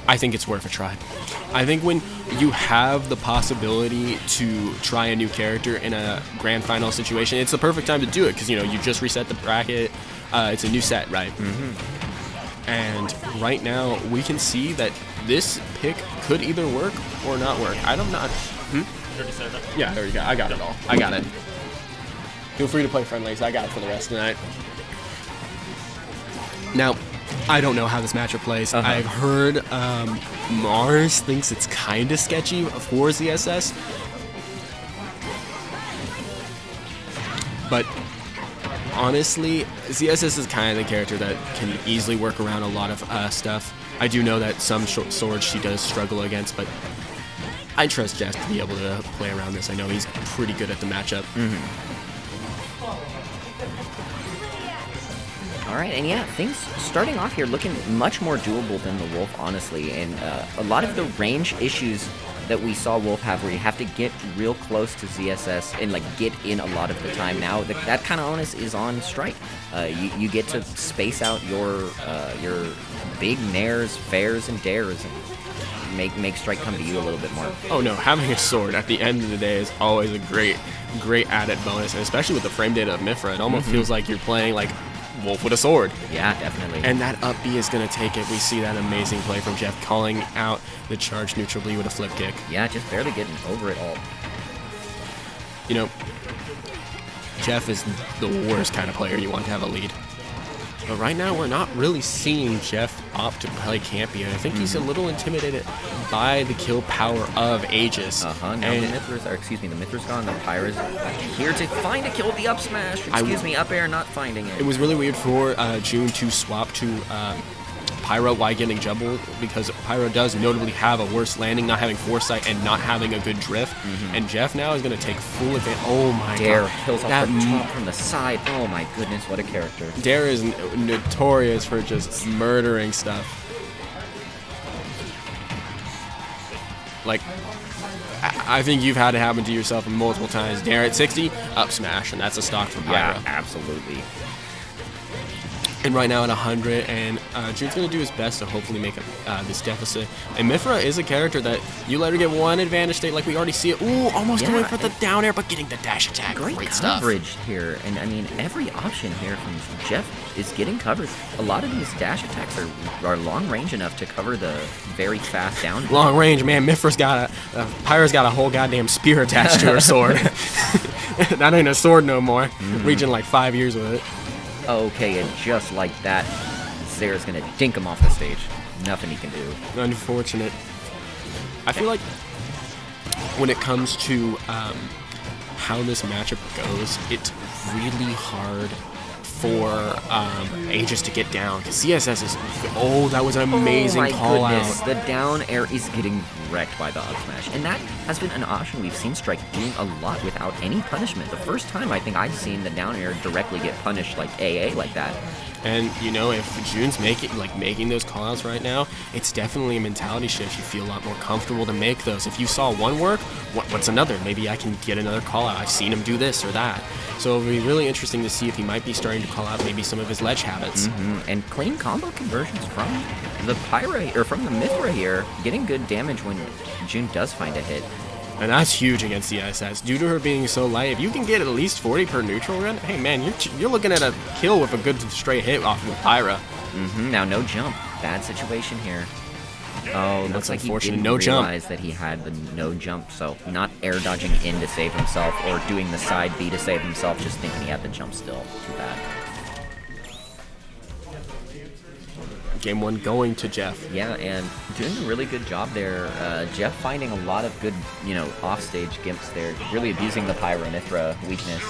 I think it's worth a try. I think when you have the possibility to try a new character in a grand final situation, it's the perfect time to do it because, you know, you just reset the bracket. It's a new set, right? And right now, we can see that this pick could either work or not work. I don't know. Yeah, there you go. I got it all. I got it. Feel free to play friendlies. I got it for the rest of the night. Now, I don't know how this matchup plays. I've heard Mars thinks it's kind of sketchy for ZSS. But honestly, ZSS is kind of the character that can easily work around a lot of stuff. I do know that some swords she does struggle against, but I trust Jeff to be able to play around this. I know he's pretty good at the matchup. All right, and yeah, things starting off here looking much more doable than the Wolf, honestly. And a lot of the range issues that we saw Wolf have, where you have to get real close to ZSS and like get in a lot of the time. Now that kind of onus is on Strike. You get to space out your big nairs, fairs, and dares, and make Strike come to you a little bit more. Oh no, having a sword at the end of the day is always a great added bonus, and especially with the frame data of Mifra, it almost feels like you're playing like Wolf with a sword. Yeah, definitely. And that up B is going to take it. We see that amazing play from Jeff calling out the charge neutral B with a flip kick. Yeah, just barely getting over it all. You know, Jeff is the worst kind of player you want to have a lead. But right now, we're not really seeing Jeff opt to play campy. I think he's a little intimidated by the kill power of Aegis. Now the Mithra's gone. The Pyra's here to find a kill with the up smash. Up air, not finding it. It was really weird for June to swap to Pyra while getting jumble, because Pyra does notably have a worse landing, not having foresight and not having a good drift. And Jeff now is going to take full advantage. Oh my god. Dare kills off the top from the side. Oh my goodness, what a character. Dare is notorious for just murdering stuff. Like, I think you've had it happen to yourself multiple times. Dare at 60, up smash, and that's a stock for Pyra. Yeah, absolutely. And right now at 100, and June's going to do his best to hopefully make this deficit. And Mifra is a character that you let her get one advantage state, like we already see it. Ooh, almost going for the down air, but getting the dash attack. Great stuff. Coverage here, and I mean, every option here from Jeff is getting covered. A lot of these dash attacks are long range enough to cover the very fast down air. Long range, man. Mifra's got Pyra's got a whole goddamn spear attached to her sword. That ain't a sword no more. Reaching like 5 years with it. Okay, and just like that, Zera's gonna dink him off the stage. Nothing he can do. Unfortunate. I feel like when it comes to how this matchup goes, it's really hard for Aegis to get down, because CSS is... Oh, that was an amazing call out. The down air is getting wrecked by the up smash, and that has been an option we've seen Strike doing a lot without any punishment. The first time I think I've seen the down air directly get punished like AA like that. And, you know, if June's making those callouts right now, it's definitely a mentality shift. You feel a lot more comfortable to make those. If you saw one work, what's another? Maybe I can get another callout. I've seen him do this or that. So it'll be really interesting to see if he might be starting to call out maybe some of his ledge habits. And clean combo conversions from the Pyra, or from the Mithra here, getting good damage when June does find a hit. And that's huge against the SS. Due to her being so light, if you can get at least 40 per neutral run, hey man, you're looking at a kill with a good straight hit off of Pyra. Now no jump. Bad situation here. Oh, looks like he didn't realize that he had the no jump, so not air dodging in to save himself or doing the side B to save himself, just thinking he had the jump still. Too bad. Game 1 going to Jeff. Yeah, and doing a really good job there. Jeff finding a lot of good, offstage gimps there, really abusing the Pyra Mithra weakness.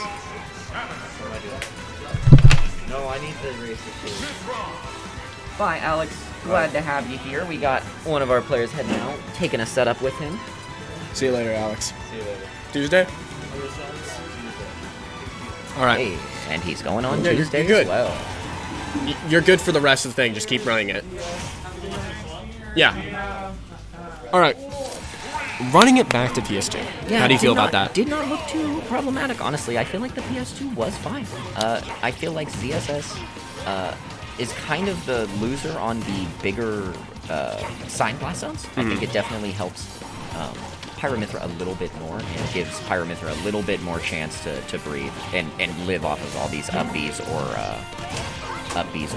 No, I need the racer too. Bye, Alex. Glad to have you here. We got one of our players heading out, taking a setup with him. See you later, Alex. See you later. Tuesday? All right. Hey, and he's going on Yeah, Tuesday you're good. as well. You're good for the rest of the thing. Just keep running it. Yeah. All right. Running it back to PS2. Yeah, How do you feel about that? Did not look too problematic, honestly. I feel like the PS2 was fine. I feel like ZSS is kind of the loser on the bigger Sign Blast zones. I think it definitely helps Pyromithra a little bit more, and gives Pyromithra a little bit more chance to breathe and live off of all these up Bs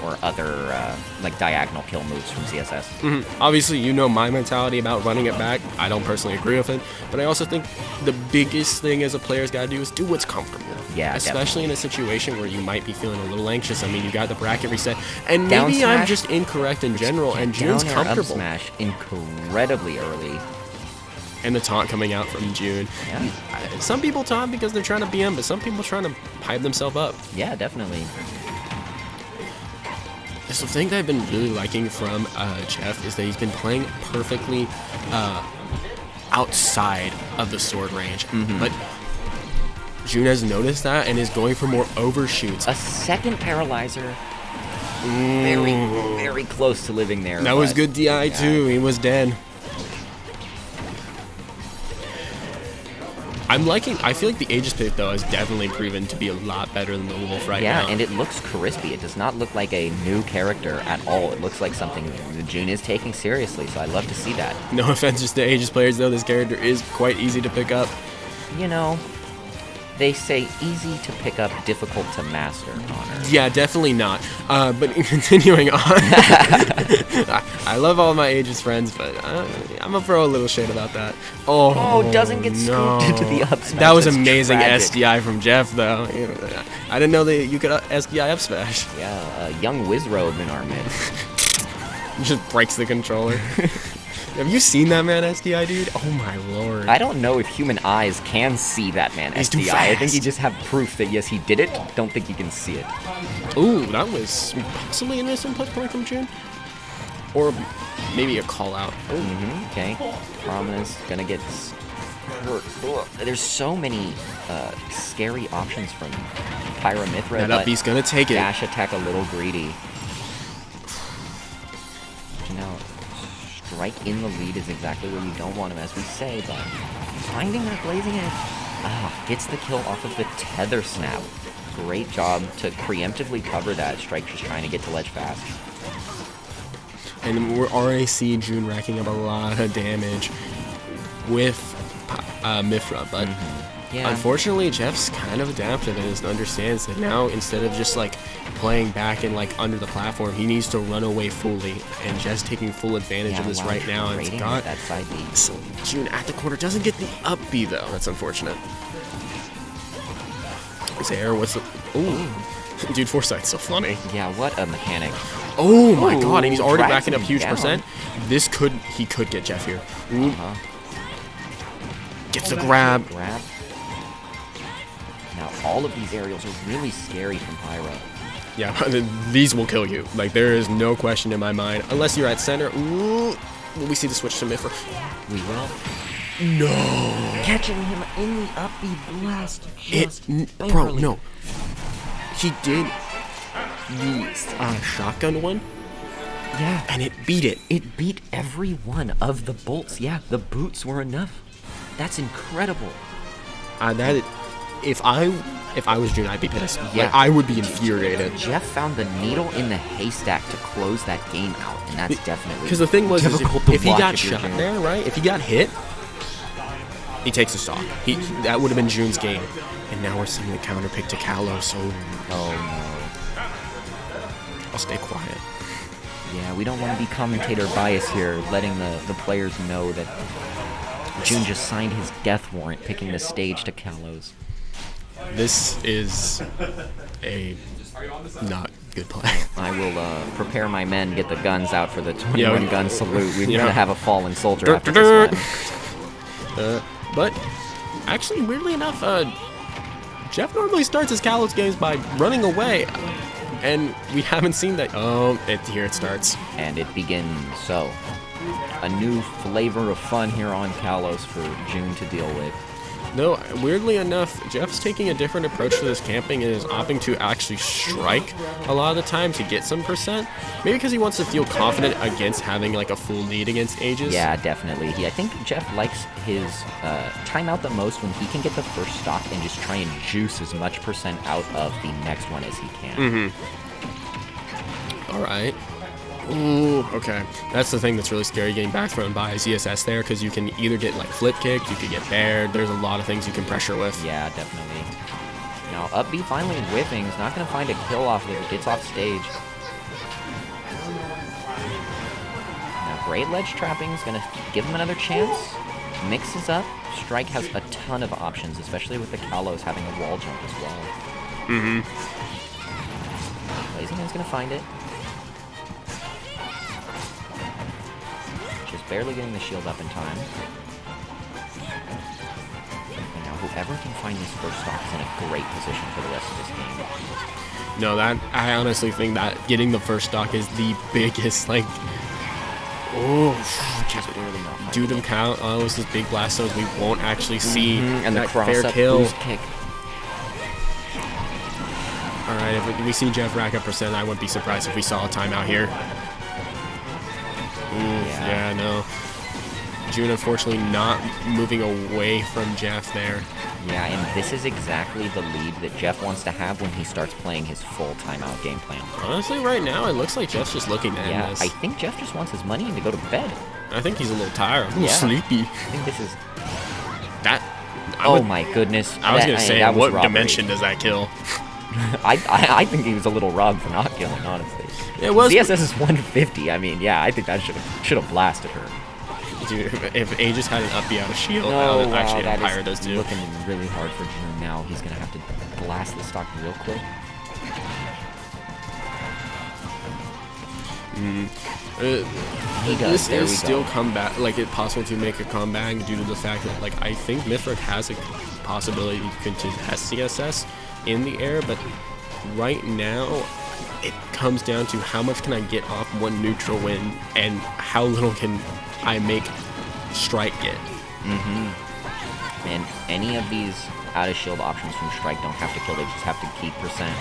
or other like diagonal kill moves from ZSS. Obviously, you know my mentality about running it back. I don't personally agree with it, but I also think the biggest thing as a player's got to do is do what's comfortable. Yeah, especially in a situation where you might be feeling a little anxious. I mean, you got the bracket reset, and Down maybe smash. I'm just incorrect in general, and June's Down air up comfortable. smash incredibly early. And the taunt coming out from June. Yeah. Some people taunt because they're trying to BM, but some people trying to hype themselves up. Yeah, definitely. So the thing that I've been really liking from Jeff is that he's been playing perfectly outside of the sword range. But June has noticed that and is going for more overshoots. A second paralyzer. Very, very close to living there. That was but- good DI too. He was dead. I feel like the Aegis pick though has definitely proven to be a lot better than the Wolf right now. Yeah, and it looks crispy. It does not look like a new character at all. It looks like something that June is taking seriously, so I love to see that. No offense just to Aegis players though, this character is quite easy to pick up. You know, they say easy to pick up, difficult to master, Connor. Yeah, definitely not. But continuing on, I love all my Aegis friends, but I'm gonna throw a little shade about that. Oh, Doesn't get scooped into the up smash. That was That's amazing tragic. SDI from Jeff, though. I didn't know that you could SDI up smash. Yeah, young Wizrobe in our mid. Just breaks the controller. Have you seen that man SDI, dude? Oh my lord. I don't know if human eyes can see that man He's too SDI. I think fast. you just have proof that yes, he did it. Don't think you can see it. Ooh, that was possibly an innocent play coming from June. Or maybe a call out. Okay, Promise gonna get hurt. Ugh. There's so many scary options from Pyromithra. That but up B's gonna take it. dash attack a little greedy. Now, strike in the lead is exactly where you don't want him, as we say, but finding that blazing edge gets the kill off of the tether snap. Great job to preemptively cover that. Strike just trying to get to ledge fast. And we're already seeing June racking up a lot of damage with Mithra, but Yeah. unfortunately Jeff's kind of adapted and understands that now instead of just like playing back and like under the platform, he needs to run away fully, and Jeff's taking full advantage of this wow, right now, and it's trading got that side B. so June at the corner doesn't get the up B though. That's unfortunate. Zaire, what's the... Ooh. Dude, Foresight's so funny. Yeah, what a mechanic. Oh my Ooh, god, and he's already drags racking up him huge down. percent. He could get Jeff here. Ooh. Gets the grab. Now, all of these aerials are really scary from Pyro. Yeah, these will kill you. Like, there is no question in my mind. Unless you're at center. Ooh. Will we see the switch to Mithra? We will. No. Catching him in the up B blast. Just Bro, barely. no. He did the shotgun one, Yeah. and it beat it. It beat every one of the bolts. Yeah, the boots were enough. That's incredible. If I was June, I'd be pissed. Yeah. Like, I would be infuriated. Jeff found the needle in the haystack to close that game out, and that's definitely Because the thing was, is difficult to if he watch got if you're shot June. there, right? If he got hit, he takes the stock. That would have been June's game. And now we're seeing the counter pick to Kalos, so Oh I'll stay quiet. no. Yeah, we don't want to be commentator bias here, letting the players know that June just signed his death warrant picking the stage to Kalos. This is a not good play. I will prepare my men, get the guns out for the 21 gun salute. We're Yeah. gonna have a fallen soldier after this one. But actually, weirdly enough, Jeff normally starts his Kalos games by running away, and we haven't seen that. Oh, here it starts. And it begins. So, a new flavor of fun here on Kalos for June to deal with. No, weirdly enough, Jeff's taking a different approach to this camping and is opting to actually strike a lot of the time to get some percent. Maybe because he wants to feel confident against having like a full lead against Aegis. Yeah, definitely. I think Jeff likes his timeout the most when he can get the first stock and just try and juice as much percent out of the next one as he can. All right. Ooh, okay. That's the thing that's really scary, getting back thrown by ZSS there, because you can either get like flip kicked, you could get bared. There's a lot of things you can pressure with. Yeah, definitely. Now, up B finally whiffing. He's not going to find a kill off if he gets off stage. Now, great ledge trapping is going to give him another chance. Mixes up. Strike has a ton of options, especially with the Kalos having a wall jump as well. Blazing is going to find it. Just barely getting the shield up in time. And now whoever can find this first stock is in a great position for the rest of this game. No, I honestly think that getting the first stock is the biggest, like, Just barely not finding due to the it. count, this big blastos, we won't actually see And the that cross fair up kill. boost kick. All right, if we see Jeff rack up percent, I wouldn't be surprised if we saw a timeout here. Yeah, no. June, unfortunately, not moving away from Jeff there. Yeah, and this is exactly the lead that Jeff wants to have when he starts playing his full timeout game plan. Honestly, right now, it looks like Jeff's just looking to end Yeah, this. I think Jeff just wants his money and to go to bed. I think he's a little tired, a little sleepy. I think this is... Oh my goodness. I was going to say, that was what robbery. dimension does that kill? I think he was a little robbed for not killing, honestly. It was. ZSS is 150. I mean, yeah, I think that should have blasted her. Dude, if Aegis had an up B out of shield, No, actually that Empire is does too. looking really hard for June now. He's going to have to blast the stock real quick. He does. This There is we still go. comeback, like it's possible to make a comeback due to the fact that, like, I think Mithric has a possibility to contest CSS in the air, but right now it comes down to how much can I get off one neutral win and how little can I make Strike get. And any of these out of shield options from Strike don't have to kill, they just have to keep percent.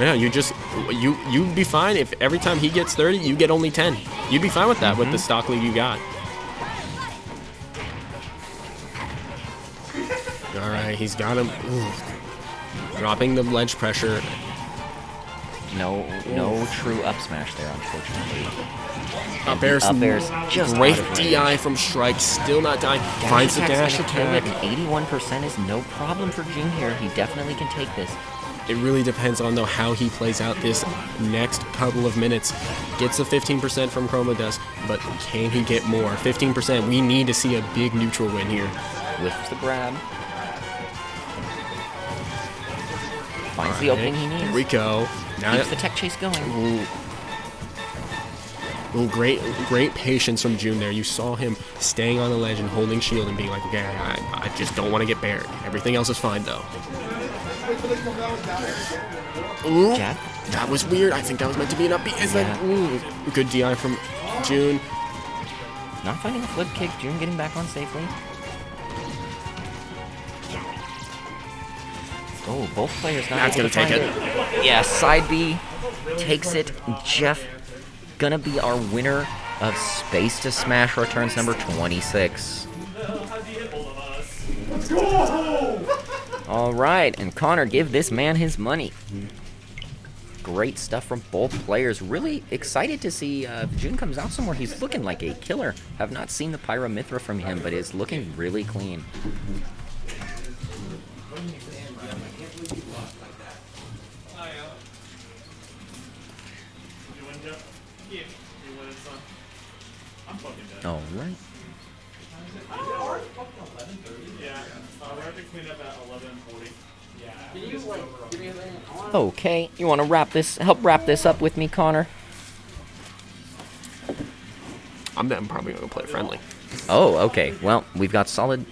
Yeah, you'd be fine if every time he gets 30, you get only 10. You'd be fine with that with the stock lead you got. All right, he's got him. Ooh. Dropping the ledge pressure. No true up smash there, unfortunately. Up airs, just great out of range. DI from Strike, still not dying. Finds the dash attack's gonna attack. kill it, and 81% is no problem for June here. He definitely can take this. It really depends on, though, how he plays out this next couple of minutes. Gets a 15% from Chroma Dust, but can he get more? 15%. We need to see a big neutral win here. Lifts the grab. Finds the opening he needs. Here we go. Now Keeps the tech chase going. Ooh, great patience from June there. You saw him staying on the ledge and holding shield and being like, okay, I just don't want to get buried. Everything else is fine, though. Ooh, Jeff? that was weird. I think that was meant to be an upbeat. Is Yeah. that? Ooh, good DI from June. Not finding a flip kick. June getting back on safely. Oh, both players not That's able gonna to take find it. Yeah, side B takes it. Jeff gonna be our winner of Space to Smash returns number 26. All right, and Connor, give this man his money. Great stuff from both players. Really excited to see if June comes out somewhere. He's looking like a killer. Have not seen the Pyramithra from him, but is looking really clean. All right. Okay, you want to help wrap this up with me, Connor? I'm probably gonna play friendly. Oh, okay. Well, we've got solid